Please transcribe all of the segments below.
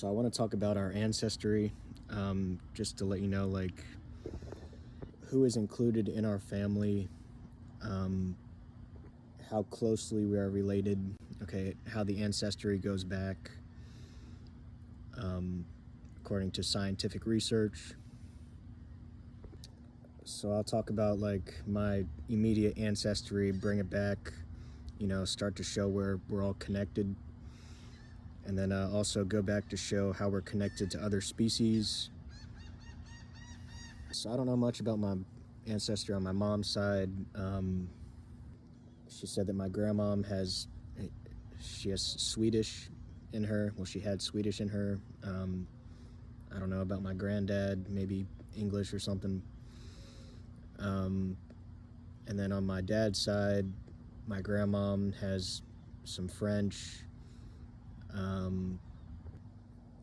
So I want to talk about our ancestry, just to let you know, like, who is included in our family, um, how closely we are related, okay, how the ancestry goes back, um, according to scientific research. So I'll talk about, like, my immediate ancestry, bring it back, start to show where we're all connected. And then also go back to show how we're connected to other species. So I don't know much about my ancestry on my mom's side. She said that my grandma she has Swedish in her. Well, she had Swedish in her. I don't know about my granddad, maybe English or something. And then on my dad's side, my grandma has some French,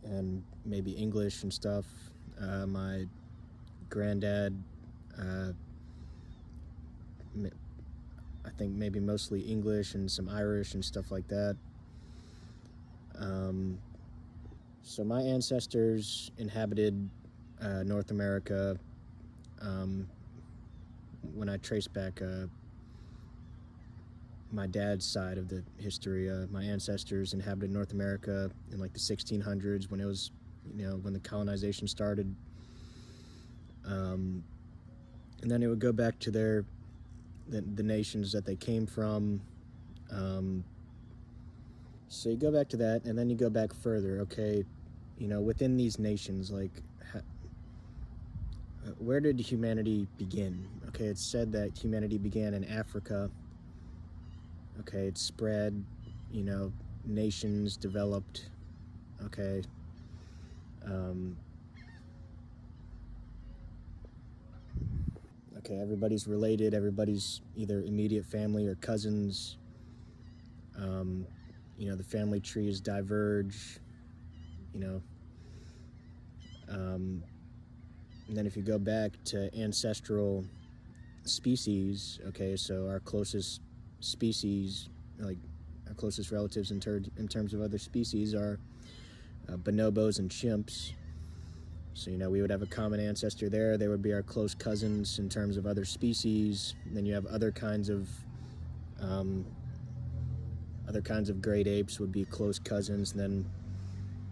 and maybe English and stuff. My granddad, I think maybe mostly English and some Irish and stuff like that. So my ancestors inhabited North America. When I trace back my dad's side of the history, my ancestors inhabited North America in like the 1600s, when it was, when the colonization started. And then it would go back to the nations that they came from. So you go back to that, and then you go back further, okay, within these nations, like, where did humanity begin? Okay, it's said that humanity began in Africa. Okay, it spread, nations developed, okay. Okay, everybody's related, everybody's either immediate family or cousins. The family trees diverge, and then if you go back to ancestral species, okay, so our closest species, like our closest relatives in terms of other species, are bonobos and chimps. So, we would have a common ancestor there. They would be our close cousins in terms of other species. And then you have other kinds of great apes would be close cousins. And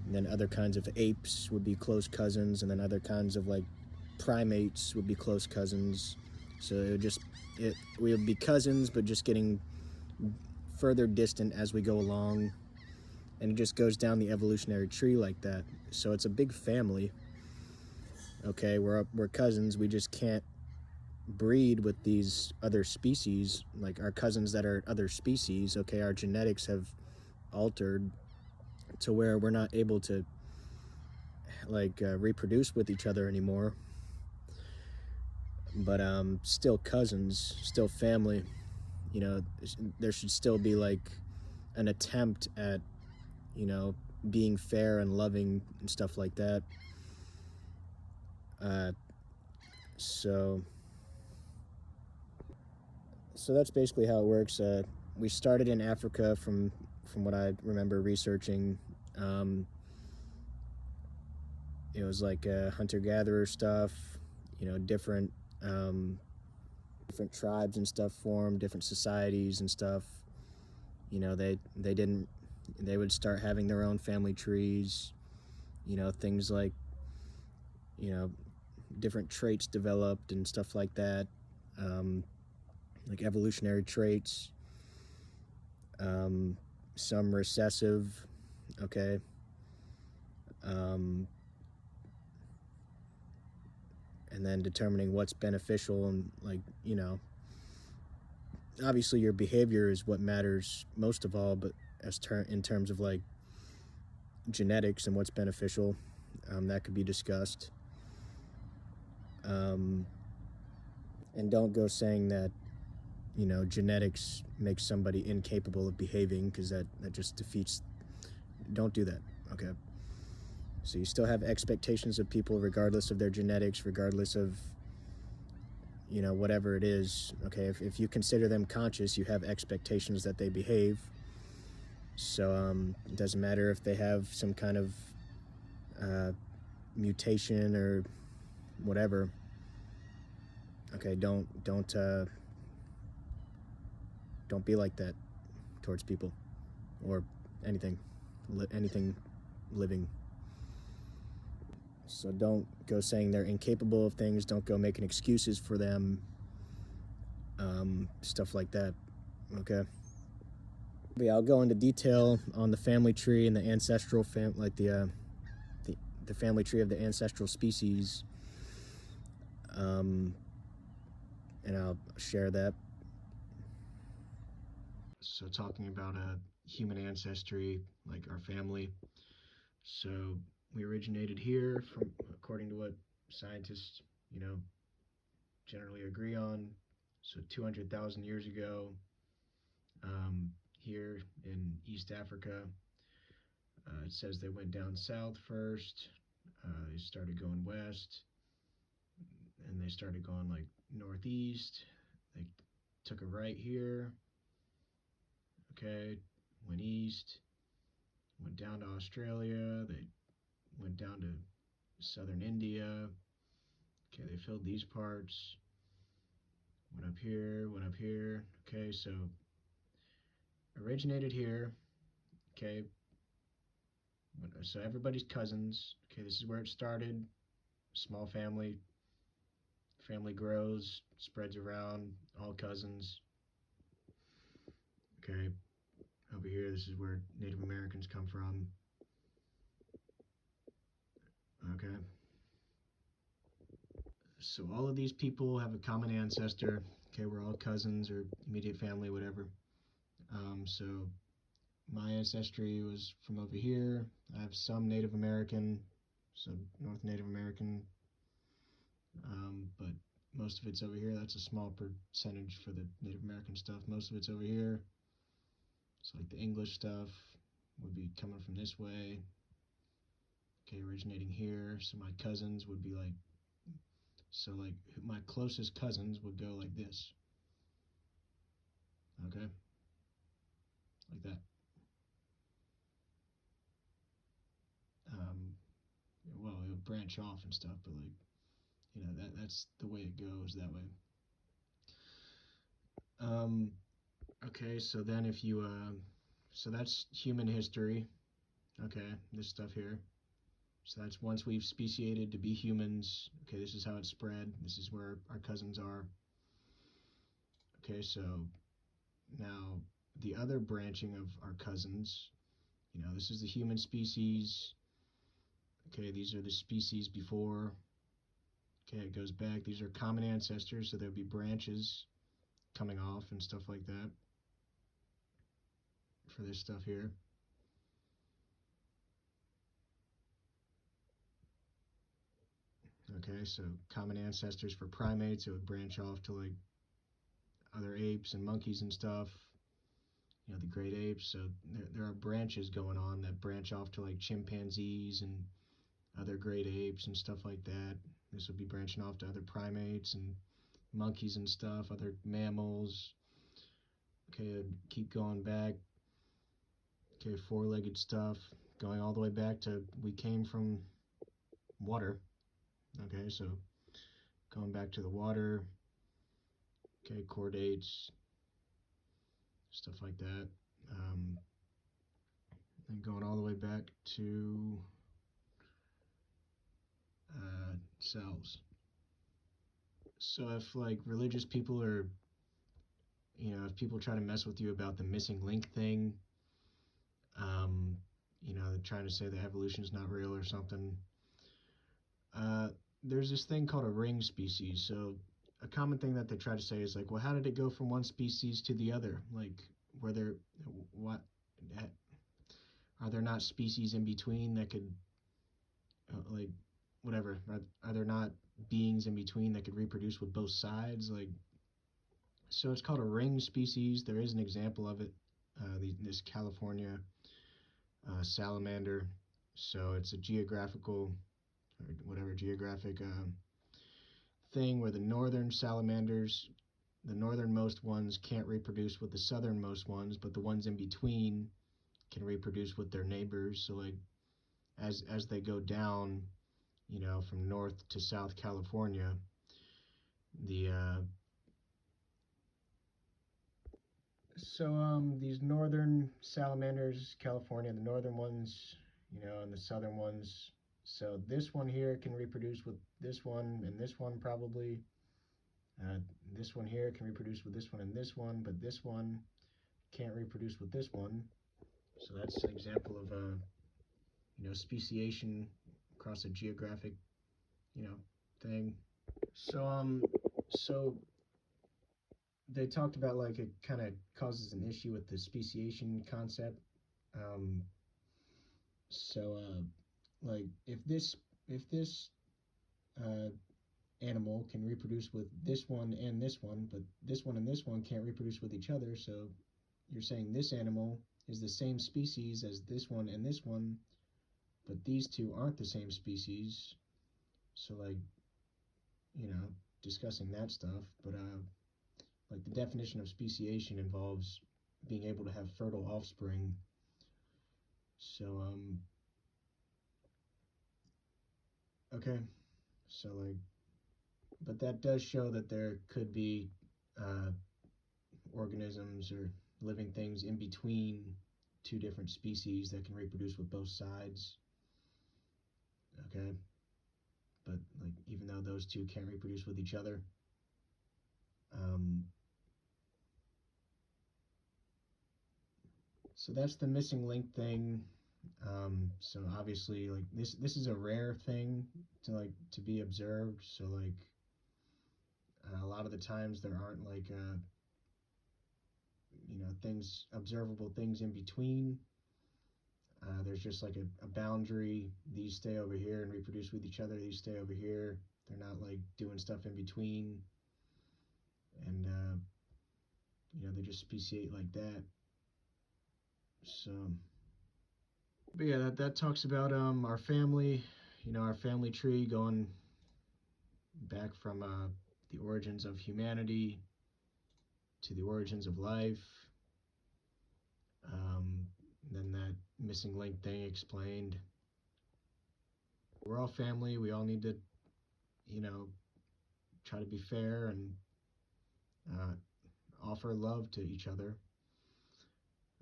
then other kinds of apes would be close cousins. And then other kinds of, like, primates would be close cousins. So we would be cousins, but just getting further distant as we go along. And it just goes down the evolutionary tree like that. So it's a big family. Okay, we're cousins. We just can't breed with these other species, like our cousins that are other species. Okay, our genetics have altered to where we're not able to, like, reproduce with each other anymore. But still cousins, still family. There should still be, like, an attempt at, being fair and loving and stuff like that. So that's basically how it works. We started in Africa from what I remember researching. It was like hunter-gatherer stuff, different tribes and stuff formed, different societies and stuff. They would start having their own family trees, things like, different traits developed and stuff like that, like evolutionary traits, some recessive, okay, and then determining what's beneficial, and, like, obviously your behavior is what matters most of all, but in terms of, like, genetics and what's beneficial, that could be discussed. And don't go saying that, genetics makes somebody incapable of behaving, because that just defeats. Don't do that, okay? So you still have expectations of people regardless of their genetics, regardless of, whatever it is, okay? If you consider them conscious, you have expectations that they behave. So it doesn't matter if they have some kind of uh, mutation or whatever. Okay, don't be like that towards people or anything, anything living. So don't go saying they're incapable of things. Don't go making excuses for them. Stuff like that. Okay. But yeah, I'll go into detail on the family tree and the ancestral the family tree of the ancestral species, and I'll share that. So talking about human ancestry, like our family. So we originated here from, according to what scientists, generally agree on. So 200,000 years ago, here in East Africa, it says they went down south first. They started going west, and they started going like northeast. They took a right here. Okay, went east, went down to Australia. They went down to southern India. Okay, they filled these parts. Went up here, went up here. Okay, so originated here. Okay, so everybody's cousins. Okay, this is where it started. Small family. Family grows, spreads around, all cousins. Okay, over here, this is where Native Americans come from. Okay, so all of these people have a common ancestor. Okay, we're all cousins or immediate family, whatever. So my ancestry was from over here. I have some Native American, so North Native American, but most of it's over here. That's a small percentage for the Native American stuff. Most of it's over here. So like the English stuff would be coming from this way. Okay, originating here. So my cousins would be like, so like my closest cousins would go like this. Okay, like that. Um, well, it would branch off and stuff, but like, that's the way it goes that way. Um, okay, so then if you, so that's human history. Okay, this stuff here. So that's once we've speciated to be humans. Okay, this is how it spread. This is where our cousins are. Okay, so now the other branching of our cousins, this is the human species. Okay, these are the species before. Okay, it goes back. These are common ancestors, so there'll be branches coming off and stuff like that for this stuff here. Okay, so common ancestors for primates, it would branch off to like other apes and monkeys and stuff. The great apes. So there are branches going on that branch off to like chimpanzees and other great apes and stuff like that. This would be branching off to other primates and monkeys and stuff, other mammals. Okay, it'd keep going back. Okay, four-legged stuff, going all the way back to we came from water. Okay, so going back to the water. Okay, chordates, stuff like that. And going all the way back to cells. So if like religious people are, if people try to mess with you about the missing link thing, um, they're trying to say that evolution is not real or something. Uh, there's this thing called a ring species. So a common thing that they try to say is like, well, how did it go from one species to the other? Like, were there what are there not species in between that could like whatever? Are there not beings in between that could reproduce with both sides? Like, so it's called a ring species. There is an example of it. This California salamander. So it's a geographical or whatever geographic thing where the northern salamanders, the northernmost ones can't reproduce with the southernmost ones, but the ones in between can reproduce with their neighbors. So like as they go down, you know, from North to South California, the these northern salamanders, California, the northern ones, you know, and the southern ones. So this one here can reproduce with this one and this one probably. Uh, this one here can reproduce with this one and this one, but this one can't reproduce with this one. So that's an example of you know, speciation across a geographic, you know, thing. So they talked about like it kind of causes an issue with the speciation concept. Um, like if this uh, animal can reproduce with this one and this one, but this one and this one can't reproduce with each other, so you're saying this animal is the same species as this one and this one, but these two aren't the same species. So like, you know, discussing that stuff, but like the definition of speciation involves being able to have fertile offspring. So okay, so like, but that does show that there could be uh, organisms or living things in between two different species that can reproduce with both sides. Okay, but like even though those two can't reproduce with each other, um, so that's the missing link thing. So obviously, like this is a rare thing to be observed. So like a lot of the times there aren't like you know, things, observable things in between. There's just like a boundary. These stay over here and reproduce with each other. These stay over here. They're not like doing stuff in between, and you know, they just speciate like that. So, but yeah, that talks about our family. You know, our family tree going back from the origins of humanity to the origins of life. Um, then that missing link thing explained. We're all family. We all need to, you know, try to be fair and uh, offer love to each other.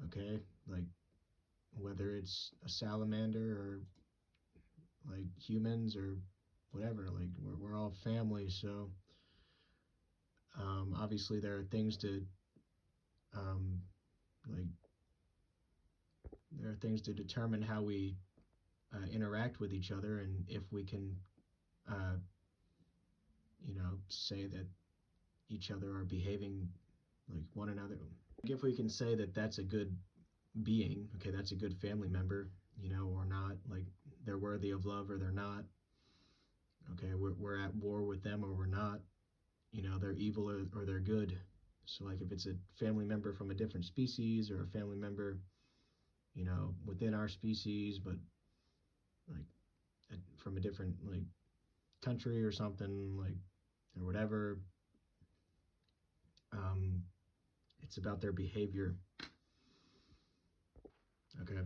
Okay, like whether it's a salamander or like humans or whatever, like we're all family. So obviously there are things to um, like there are things to determine how we interact with each other, and if we can, uh, you know, say that each other are behaving like one another. If we can say that that's a good being, okay, that's a good family member, you know, or not, like they're worthy of love or they're not. Okay, we're at war with them or we're not. You know, they're evil or they're good. So like if it's a family member from a different species or a family member, you know, within our species, but like from a different like country or something, like, or whatever, um, it's about their behavior. Okay.